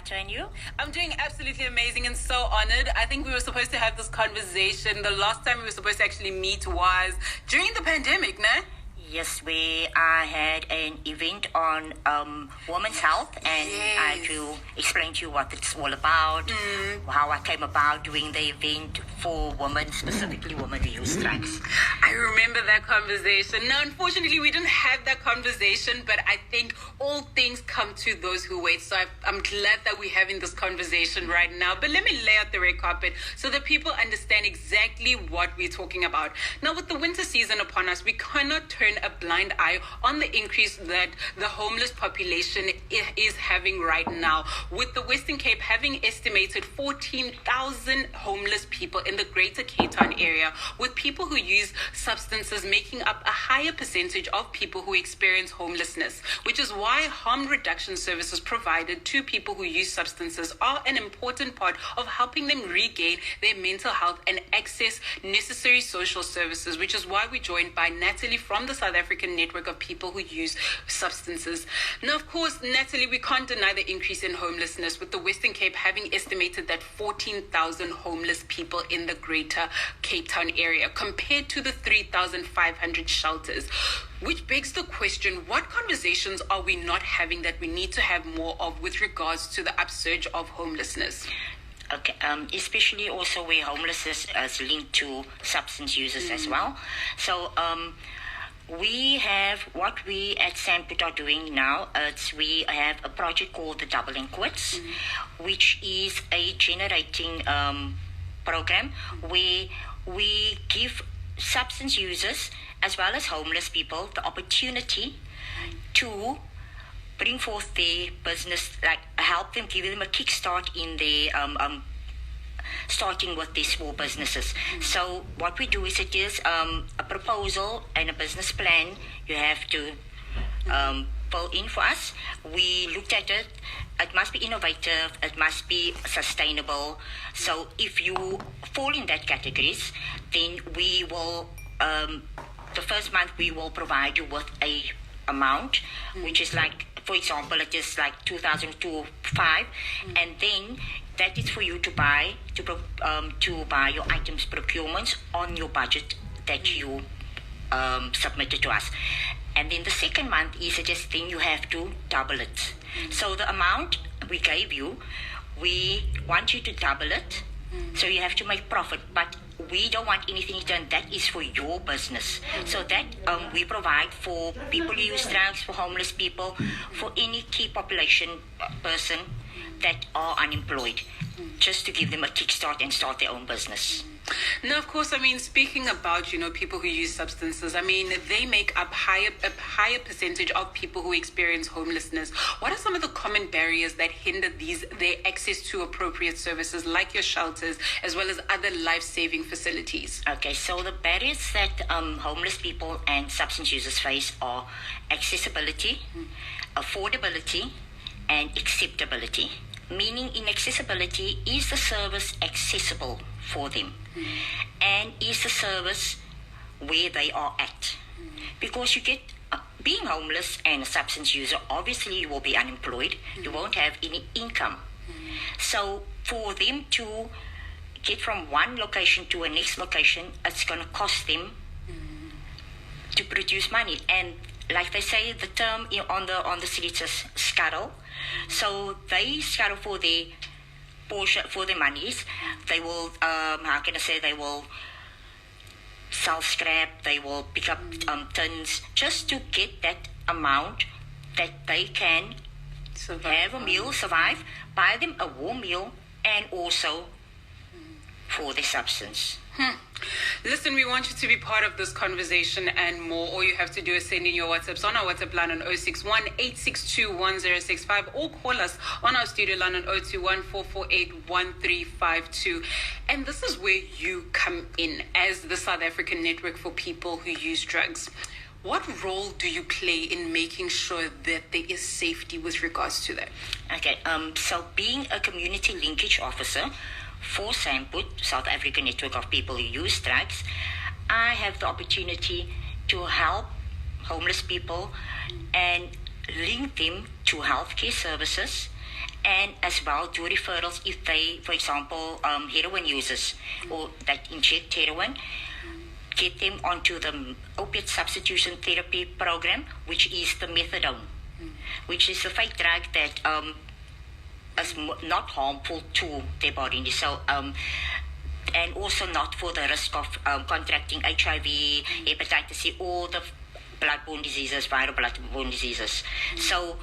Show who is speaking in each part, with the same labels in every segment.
Speaker 1: Nata, and you?
Speaker 2: I'm doing absolutely amazing and so honored. I think we were supposed to have this conversation. The last time we were supposed to actually meet was during the pandemic, no?
Speaker 1: Yes, I had an event on women's health, and I had to explain to you what it's all about, how I came about doing the event for women, specifically women who use drugs.
Speaker 2: I remember that conversation. Now, unfortunately, we didn't have that conversation, but I think all things come to those who wait. So I'm glad that we're having this conversation right now. But let me lay out the red carpet so that people understand exactly what we're talking about. Now, with the winter season upon us, we cannot turn a blind eye on the increase that the homeless population is having right now, with the Western Cape having estimated 14,000 homeless people in the greater Cape Town area, with people who use substances making up a higher percentage of people who experience homelessness, which is why harm reduction services provided to people who use substances are an important part of helping them regain their mental health and access necessary social services, which is why we're joined by Natalie from the South African Network of People Who Use Substances. Now, of course, Natalie, we can't deny the increase in homelessness, with the Western Cape having estimated that 14,000 homeless people in the greater Cape Town area, compared to the 3,500 shelters. Which begs the question, what conversations are we not having that we need to have more of with regards to the upsurge of homelessness?
Speaker 1: Okay, especially also where homelessness is linked to substance users as well. So, what we at Samput are doing now is we have a project called the Double and Quits, which is a generating program where we give substance users as well as homeless people the opportunity to bring forth their business, like help them, give them a kickstart in their starting with these small businesses. So what we do is it is a proposal and a business plan you have to pull in for us. We looked at it. It must be innovative. It must be sustainable. So if you fall in that categories, then we will, the first month we will provide you with a amount, which is like, for example, it is like 2,005, and then that is for you to buy to buy your items procurements on your budget that you submitted to us. And then the second month is just then you have to double it. So the amount we gave you, we want you to double it. So you have to make profit, but we don't want anything returned. That is for your business. So that we provide for people who use drugs, for homeless people, for any key population person that are unemployed, just to give them a kickstart and start their own business.
Speaker 2: Now, of course, I mean, speaking about, people who use substances, I mean, they make up a higher percentage of people who experience homelessness. What are some of the common barriers that hinder their access to appropriate services like your shelters, as well as other life-saving facilities?
Speaker 1: Okay, so the barriers that homeless people and substance users face are accessibility, affordability, and acceptability. Meaning, in accessibility, is the service accessible for them? And is the service where they are at? Because you get, being homeless and a substance user, obviously you will be unemployed. You won't have any income. So for them to get from one location to a next location, it's going to cost them to produce money. And like they say, the term on the streets is scuttle. So they scuttle for their portion, for their monies. They will, they will sell scrap, they will pick up tins just to get that amount that they can have a meal, survive, buy them a warm meal, and also for their substance.
Speaker 2: Listen, we want you to be part of this conversation and more. All you have to do is send in your WhatsApps on our WhatsApp line on 061 862 1065, or call us on our studio line on 021 448 1352. And this is where you come in as the South African Network for People Who Use Drugs. What role do you play in making sure that there is safety with regards to that?
Speaker 1: Okay, so being a community linkage officer for Samput, South African Network of People Who Use Drugs, I have the opportunity to help homeless people and link them to healthcare services and as well do referrals if they, for example, heroin users or that inject heroin, get them onto the opiate substitution therapy program, which is the methadone, which is a fake drug that is not harmful to their body. So, and also not for the risk of contracting HIV, hepatitis C, all the bloodborne diseases, viral bloodborne diseases. So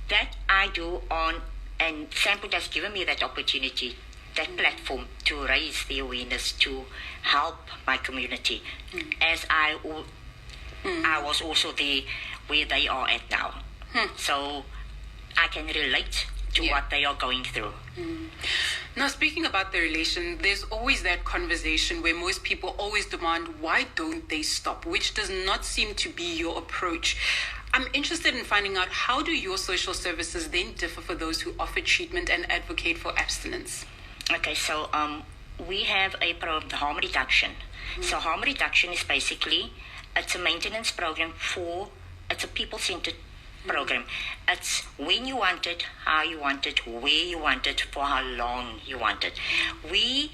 Speaker 1: that I do on, and Sample has given me that opportunity, that platform to raise the awareness, to help my community, as I was also there where they are at now. So I can relate to what they are going through.
Speaker 2: Now, speaking about the relation, there's always that conversation where most people always demand, why don't they stop? Which does not seem to be your approach. I'm interested in finding out, how do your social services then differ for those who offer treatment and advocate for abstinence?
Speaker 1: Okay, so we have a program, the harm reduction. So harm reduction is basically, it's a maintenance program it's a people-centered program. It's when you want it, how you want it, where you want it, for how long you want it. We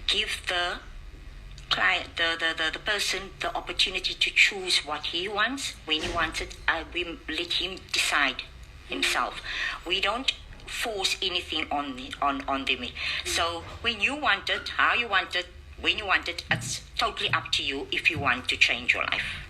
Speaker 1: give the client, the person, the opportunity to choose what he wants, when he wants it. We let him decide himself. We don't force anything on them. So when you want it, how you want it, when you want it, it's totally up to you if you want to change your life.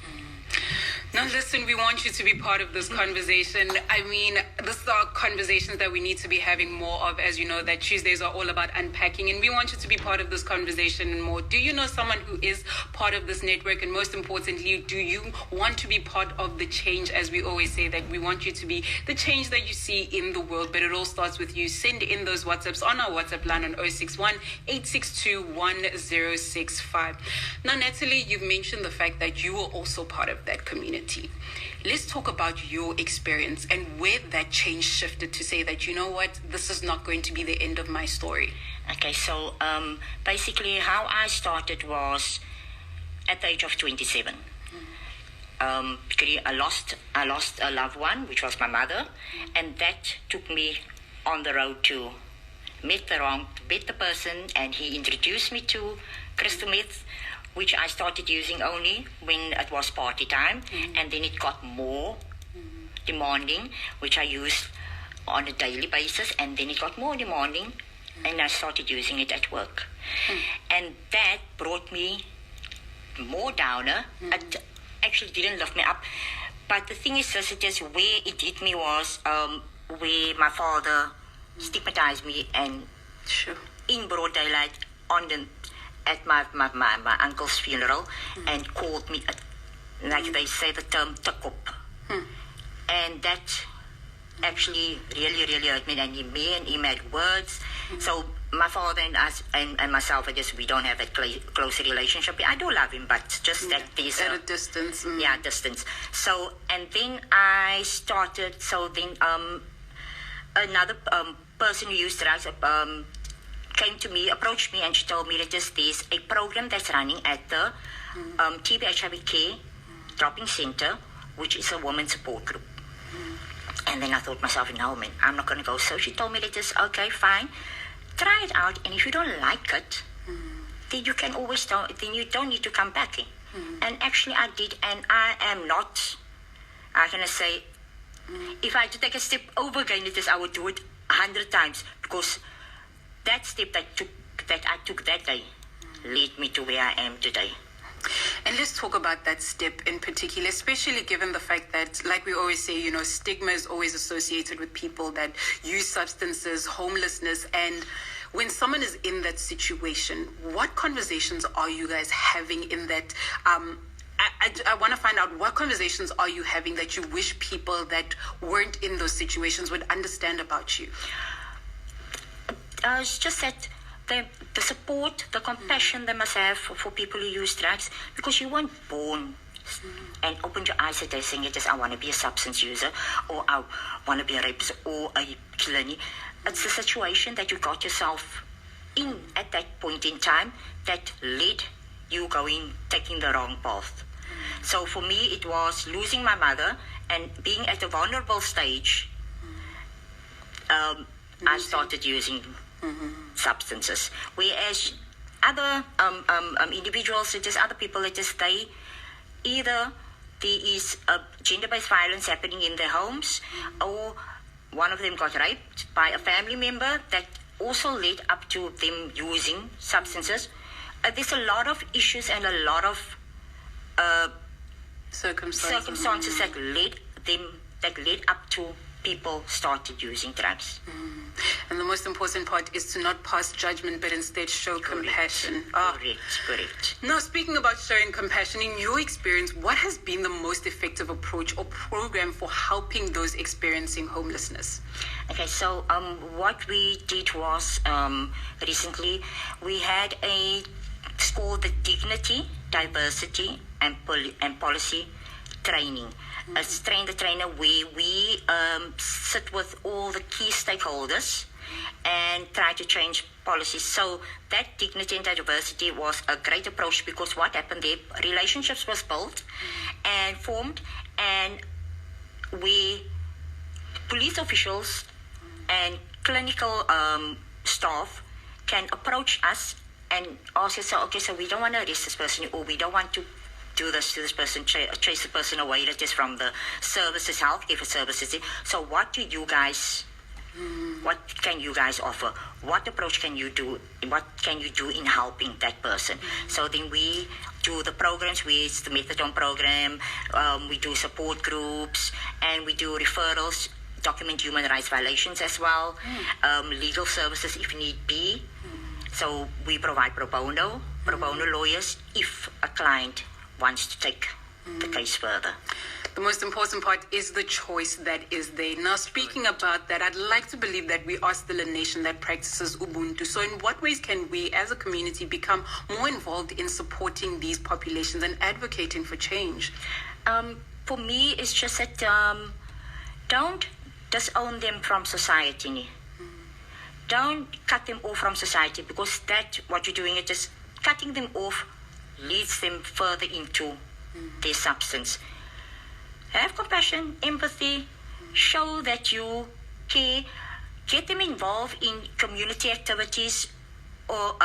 Speaker 2: Now, listen, we want you to be part of this conversation. I mean, this are conversations that we need to be having more of. As you know, that Tuesdays are all about unpacking, and we want you to be part of this conversation and more. Do you know someone who is part of this network? And most importantly, do you want to be part of the change? As we always say, that we want you to be the change that you see in the world, but it all starts with you. Send in those WhatsApps on our WhatsApp line on 061 862 1065. Now, Natalie, you've mentioned the fact that you were also part of that community. Let's talk about your experience and where that change shifted to say that, you know what, this is not going to be the end of my story.
Speaker 1: Okay, so basically how I started was at the age of 27. Because I lost a loved one, which was my mother, and that took me on the road to meet the person, and he introduced me to crystal meth, which I started using only when it was party time, and then it got more demanding, which I used on a daily basis, and then it got more demanding, and I started using it at work. And that brought me more downer. It actually didn't lift me up. But the thing is, just where it hit me was where my father stigmatized me, and in broad daylight at my uncle's funeral, and called me, like they say the term, takop. And that actually really hurt me. And me and him had words. So my father and us and myself, I guess we don't have that close relationship. I do love him, but just that there's
Speaker 2: at a distance.
Speaker 1: Yeah, distance. So, and then I started, another person who used drugs came to me, approached me, and she told me that there's a program that's running at the TB HIV Care Drop-in Center, which is a women's support group. And then I thought myself, no, man, I'm not going to go. So she told me that okay, fine, try it out, and if you don't like it, then you can always then you don't need to come back. And actually I did, and I am not, I'm going to say, if I had to take a step over again, I would do it 100 times, because that step that I took that day led me to where I am today.
Speaker 2: And let's talk about that step in particular, especially given the fact that, like we always say, you know, stigma is always associated with people that use substances, homelessness. And when someone is in that situation, what conversations are you guys having in that? I want to find out, what conversations are you having that you wish people that weren't in those situations would understand about you?
Speaker 1: It's just that the support, the compassion they must have for people who use drugs, because you weren't born and opened your eyes at day saying, I want to be a substance user, or I want to be a rapist, or a killer. It's the situation that you got yourself in at that point in time that led you taking the wrong path. So for me, it was losing my mother and being at a vulnerable stage I started using substances. Whereas other individuals, it is other people, it is they either there is a gender-based violence happening in their homes, or one of them got raped by a family member that also led up to them using substances. There's a lot of issues and a lot of circumstances that led up to people started using drugs.
Speaker 2: And the most important part is to not pass judgment, but instead show compassion.
Speaker 1: Correct.
Speaker 2: Now, speaking about showing compassion, in your experience, what has been the most effective approach or program for helping those experiencing homelessness?
Speaker 1: Okay, so what we did was recently we had it's called the Dignity, Diversity and Policy Training. It's train the trainer where we sit with all the key stakeholders and try to change policies. So that dignity and diversity was a great approach, because what happened there, relationships was built and formed, and we police officials and clinical staff can approach us and ask us, okay, so we don't want to arrest this person, or we don't want to do this to this person, chase the person away, that is from the services, healthcare services. So what can you guys offer? What approach can you do? What can you do in helping that person? So then we do the programs, it's the methadone program, we do support groups, and we do referrals, document human rights violations as well, legal services if need be. So we provide pro bono lawyers if a client wants to take the case further.
Speaker 2: The most important part is the choice that is there. Now, speaking about that, I'd like to believe that we are still a nation that practices Ubuntu. So in what ways can we as a community become more involved in supporting these populations and advocating for change?
Speaker 1: For me, it's just that don't disown them from society. Don't cut them off from society, because that what you're doing, it is cutting them off leads them further into their substance. Have compassion, empathy, show that you care, get them involved in community activities, or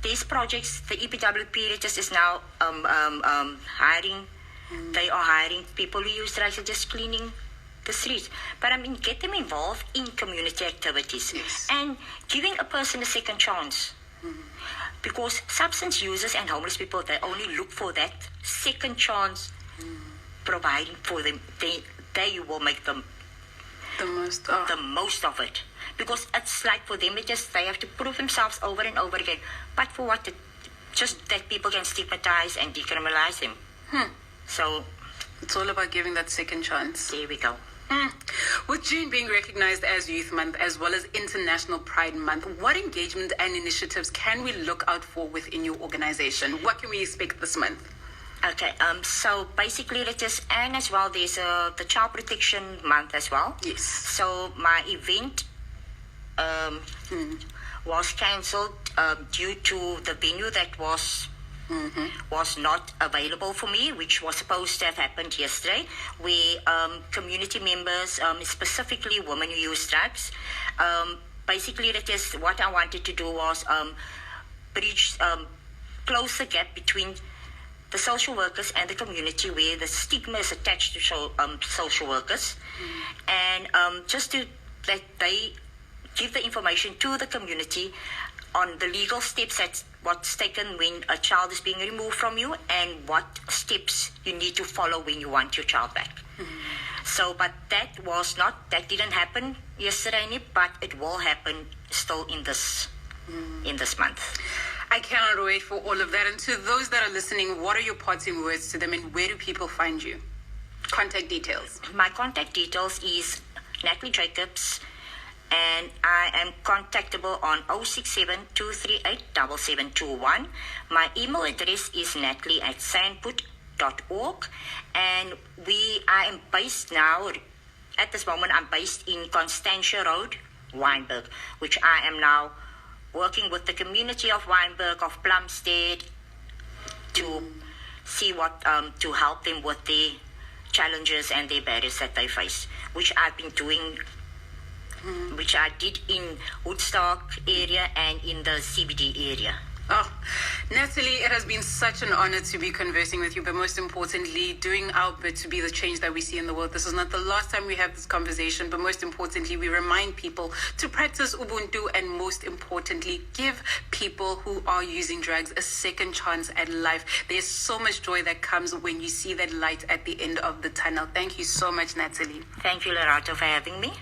Speaker 1: these projects. The EPWP is now hiring. They are hiring people who use drugs and just cleaning the streets. But get them involved in community activities and giving a person a second chance. Because substance users and homeless people, they only look for that second chance, providing for them. They will make them the most of it. Because it's like for them, they have to prove themselves over and over again. But for what? Just that people can stigmatize and decriminalize them. So
Speaker 2: it's all about giving that second chance.
Speaker 1: There we go.
Speaker 2: With June being recognized as Youth Month as well as International Pride Month, what engagement and initiatives can we look out for within your organization? What can we expect this month?
Speaker 1: Okay, so basically and as well there's the Child Protection Month as well.
Speaker 2: Yes.
Speaker 1: So my event was cancelled due to the venue that was not available for me, which was supposed to have happened yesterday, where community members, specifically women who use drugs, basically what I wanted to do was close the gap between the social workers and the community, where the stigma is attached to social workers, and just to that they give the information to the community on the legal steps, that's what's taken when a child is being removed from you, and what steps you need to follow when you want your child back. So, but that didn't happen yesterday, but it will happen still in this month.
Speaker 2: I cannot wait for all of that. And to those that are listening, what are your parting words to them, and where do people find you? Contact details.
Speaker 1: My contact details is Natalie Jacobs, and I am contactable on 067-238-7721. My email address is natalie@sandput.org, and I am based now, at this moment, I'm based in Constantia Road, Wynberg, which I am now working with the community of Wynberg, of Plumstead, to see to help them with the challenges and the barriers that they face, which I've been doing which I did in Woodstock area and in the CBD area.
Speaker 2: Oh, Natalie, it has been such an honor to be conversing with you, but most importantly, doing our bit to be the change that we see in the world. This is not the last time we have this conversation, but most importantly, we remind people to practice Ubuntu and most importantly, give people who are using drugs a second chance at life. There's so much joy that comes when you see that light at the end of the tunnel. Thank you so much, Natalie.
Speaker 1: Thank you, Lerato, for having me.